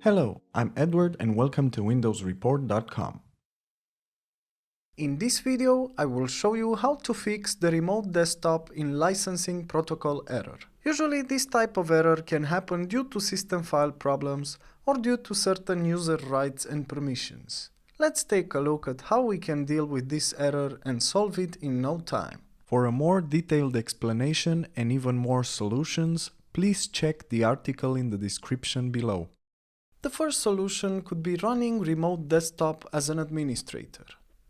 Hello, I'm Edward and welcome to windowsreport.com. In this video, I will show you how to fix the remote desktop in licensing protocol error. Usually this type of error can happen due to system file problems or due to certain user rights and permissions. Let's take a look at how we can deal with this error and solve it in no time. For a more detailed explanation and even more solutions, please check the article in the description below. The first solution could be running remote desktop as an administrator.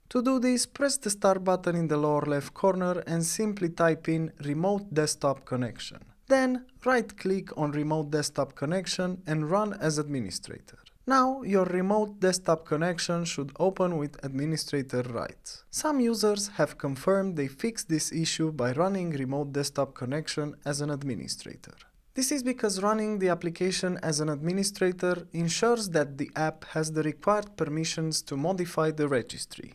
To do this, press the start button in the lower left corner and simply type in remote desktop connection. Then right-click on remote desktop connection and run as administrator. Now your remote desktop connection should open with administrator rights. Some users have confirmed they fixed this issue by running remote desktop connection as an administrator. This is because running the application as an administrator ensures that the app has the required permissions to modify the registry.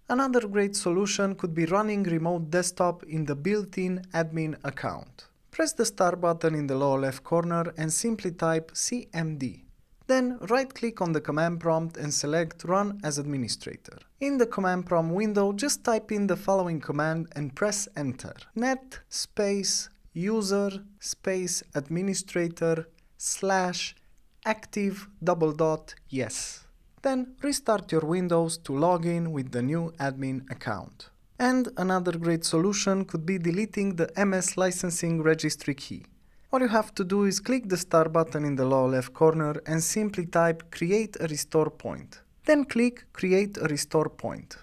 Another great solution could be running remote desktop in the built-in admin account. Press the start button in the lower left corner and simply type cmd. Then right-click on the command prompt and select Run as Administrator. In the command prompt window, just type in the following command and press Enter. net space user space administrator / active yes. Then restart your Windows to log in with the new admin account. And another great solution could be deleting the MSLicensing registry key. All you have to do is click the start button in the lower left corner and simply type Create a Restore Point. Then click Create a Restore Point.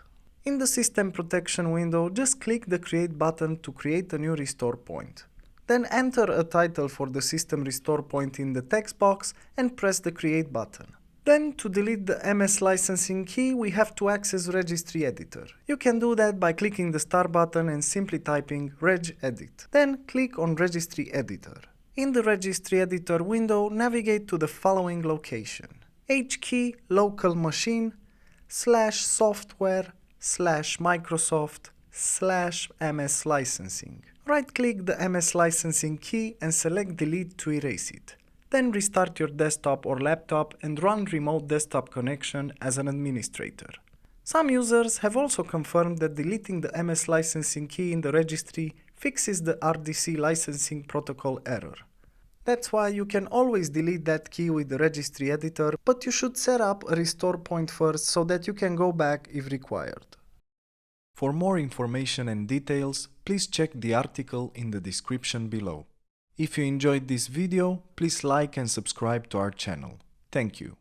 In the System Protection window, just click the Create button to create a new restore point. Then enter a title for the system restore point in the text box and press the Create button. Then to delete the MSLicensing key, we have to access Registry Editor. You can do that by clicking the Start button and simply typing regedit. Then click on Registry Editor. In the Registry Editor window, navigate to the following location: HKey local machine /software /Microsoft /MSLicensing. Right-click the MSLicensing key and select Delete to erase it. Then restart your desktop or laptop and run remote desktop connection as an administrator. Some users have also confirmed that deleting the MSLicensing key in the registry fixes the RDC licensing protocol error. That's why you can always delete that key with the registry editor, but you should set up a restore point first so that you can go back if required. For more information and details, please check the article in the description below. If you enjoyed this video, please like and subscribe to our channel. Thank you.